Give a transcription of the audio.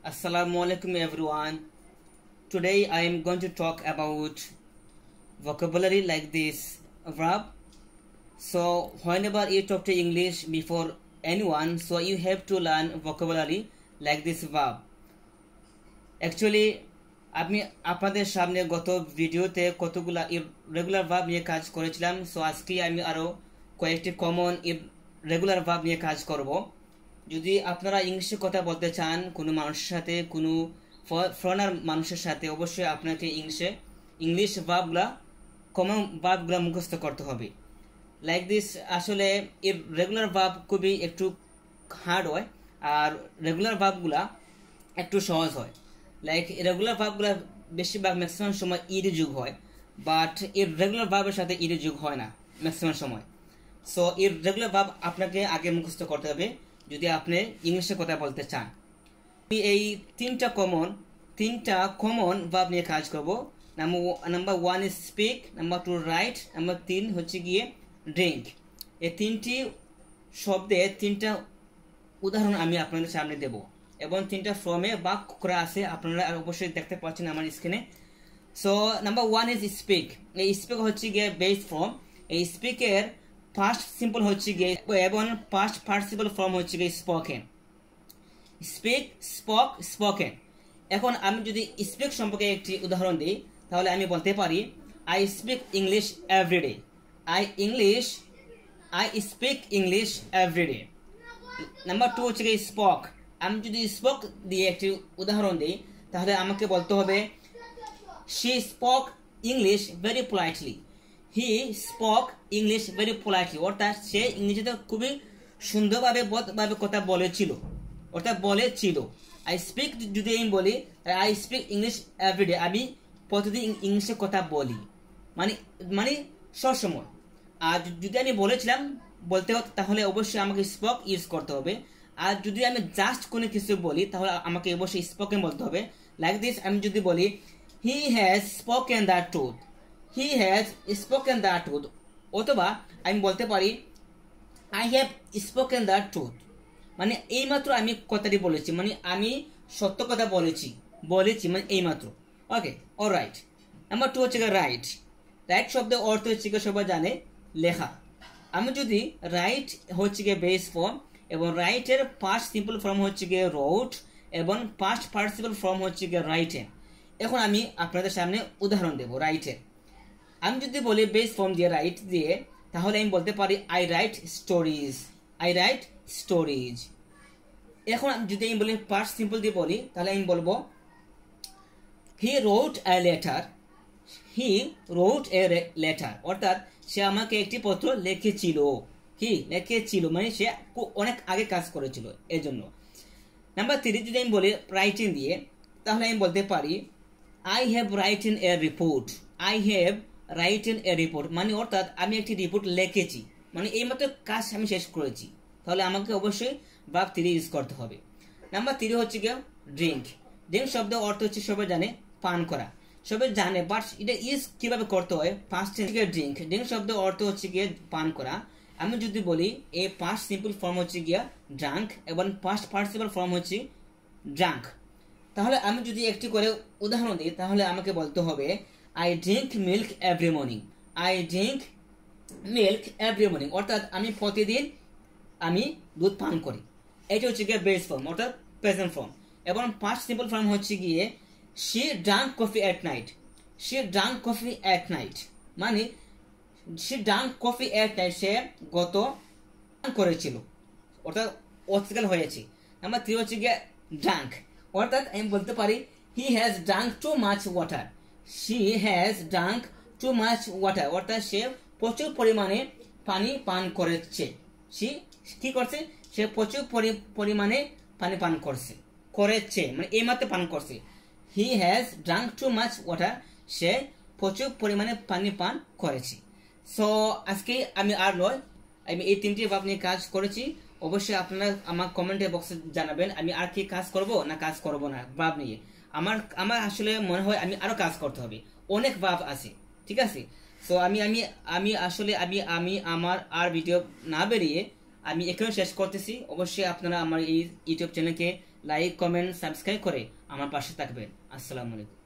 Assalamualaikum everyone. Today I am going to talk about vocabulary like this verb. So whenever you talk to English before anyone, so you have to learn vocabulary like this verb. Actually আমি আপনাদের সামনে গত ভিডিওতে কতগুলা irregular verb নিয়ে কাজ করেছিলাম। So আজকে আমি আরো কয়েকটি কমন ইররেগুলার ভার্ব নিয়ে কাজ করব। যদি আপনারা ইংলিশে কথা বলতে চান কোনো মানুষের সাথে, কোনো ফরেনার মানুষের সাথে, অবশ্যই আপনাকে ইংলিশ ভার্বগুলা কমন ভার্বগুলা মুখস্থ করতে হবে। লাইক দিস আসলে ইররেগুলার ভার্ব খুবই একটু হার্ড হয়, আর রেগুলার ভার্বগুলা একটু সহজ হয়। লাইক রেগুলার ভার্বগুলা বেশিরভাগ ম্যাক্সিমাম সময় ইডি যুগ হয়, বাট এর রেগুলার ভার্বের সাথে ইডি যুগ হয় না ম্যাক্সিমাম সময়। সো এর রেগুলার ভার্ব আপনাকে আগে মুখস্থ করতে হবে যদি আপনি ইংলিশে কথা বলতে চান। এই তিনটা কমন ভার্ব নিয়ে কাজ করব। Number 1 is speak, number 2 right, number 3 হচ্ছে গিয়ে ড্রিঙ্ক। এই তিনটি শব্দে তিনটা উদাহরণ আমি আপনাদের সামনে দেব, এবং তিনটা ফর্মে বাক করা আছে, আপনারা অবশ্যই দেখতে পাচ্ছেন আমার স্ক্রিনে। So number 1 is speak. এই স্পিক হচ্ছে গিয়ে বেস ফর্ম। এই স্পিকের ফার্স্ট সিম্পল হচ্ছে গিয়ে এবং ফার্স্ট পার্টিসিপল ফর্ম হচ্ছে গিয়ে স্পোকেন। Speak, spoke, spoken. এখন আমি যদি স্পিক সম্পর্কে একটি উদাহরণ দিই, তাহলে আমি বলতে পারি I speak English everyday. I speak English everyday. Number 2 হচ্ছে গিয়ে স্পোক। আমি যদি স্পোক দিয়ে একটি উদাহরণ দিই, তাহলে আমাকে বলতে হবে she spoke English very politely. He spoke English very politely, অর্থাৎ সে ইংরেজিতে খুবই সুন্দরভাবে কথা বলেছিল। আই স্পিক যদি আমি বলি আই স্পিক ইংলিশ এভরিডে, আমি প্রতিদিন ইংলিশে কথা বলি, মানে সবসময়। আর যদি আমি বলতে হতো, তাহলে অবশ্যই আমাকে স্পোক ইউজ করতে হবে। আর যদি আমি জাস্ট কোনো কিছু বলি, তাহলে আমাকে অবশ্যই স্পোকেন বলতে হবে। লাইক দিস, আমি যদি বলি he has spoken the truth, he has spoken the truth, অথবা আমি বলতে পারি I have spoken the truth, মানে এইমাত্র আমি কথাটি বলেছি, মানে আমি সত্য কথা বলেছি, মানে এইমাত্র। ওকে, অলরাইট। নাম্বার 2 হচ্ছে রাইট। রাইট শব্দের অর্থ হচ্ছে সবাই জানে লেখা। আমি যদি রাইট হচ্ছে গিয়ে বেস ফর্ম, এবং রাইটের পাস্ট সিম্পল ফর্ম হচ্ছে গিয়ে রোট, এবং পাস্ট পার্টিসিপল ফর্ম হচ্ছে গিয়ে রাইটেন। এখন আমি আপনাদের সামনে উদাহরণ দেব রাইটের। আমি যদি বলি বেস ফর্ম দিয়ে রাইট দিয়ে, তাহলে আমি বলতে পারি আই রাইট স্টোরিজ। এখন যদি আমি বলি পাস্ট সিম্পল দিয়ে বলি, তাহলে আমি বলবো হি রোট এ লেটার, অর্থাৎ সে আমাকে একটি পত্র লিখেছিল। মানে সে অনেক আগে কাজ করেছিল, এর জন্য। নাম্বার 3 যদি আমি বলি রাইটিং দিয়ে, তাহলে আমি বলতে পারি I have written A report, মানে অর্থাৎ আমি একটি রিপোর্ট লিখেছি, মানে এইমাত্র কাজ আমি শেষ করেছি। তাহলে আমাকে অবশ্যই ভার্ব 3 ইউজ করতে হবে। নাম্বার 3 হচ্ছে গিয়ে ড্রিঙ্ক। ড্রিঙ্ক শব্দ অর্থ হচ্ছে সবাই জানে পান করা, সবাই জানে, বাট এটা ইউজ কিভাবে করতে হয় ফার্স্ট থেকে ড্রিঙ্ক শব্দ অর্থ হচ্ছে গিয়ে পান করা। আমি যদি বলি এই পাস্ট সিম্পল ফর্ম হচ্ছে গিয়া ড্রাঙ্ক, এবং পাস্ট পার্টিসিপল ফর্ম হচ্ছে ড্রাঙ্ক। তাহলে আমি যদি একটি করে উদাহরণ দিই, তাহলে আমাকে বলতে হবে I drink milk every morning, অর্থাৎ আমি প্রতিদিন দুধ পান করি। এটা হচ্ছে গিয়ে বেস ফর্ম, অর্থাৎ প্রেজেন্ট ফর্ম। এবং পাস্ট সিম্পল ফর্ম হচ্ছে গিয়ে she drank coffee at night, মানে সে গত করেছিল, অর্থাৎ অতীতকাল হয়েছে। নাম্বার 3 হচ্ছে গিয়ে ড্রাঙ্ক, অর্থাৎ আমি বলতে পারি he has drank too much water, অর্থাৎ সে প্রচুর পরিমাণে পানি পান করেছে। সে প্রচুর পরিমাণে পানি পান করেছে, মানে এইমাত্র পান করছে। He has drank too much water, সে প্রচুর পরিমাণে পানি পান করেছে। সো আজকে আমি এই 3টি ভার্ব নিয়ে কাজ করেছি। অবশ্যই আপনারা আমার কমেন্টে বক্সে জানাবেন আমি আর কি কাজ করব না ভার্ব নিয়ে। আমার আসলে মনে হয় আমি আরো কাজ করতে হবে, অনেক ভার্ব আছে, ঠিক আছে। সো আমি আমার ভিডিও না বেরিয়ে আমি এখানে শেষ করতেছি। অবশ্যই আপনারা আমার এই ইউটিউব চ্যানেলকে লাইক কমেন্ট সাবস্ক্রাইব করে আমার পাশে থাকবেন। আসসালামু আলাইকুম।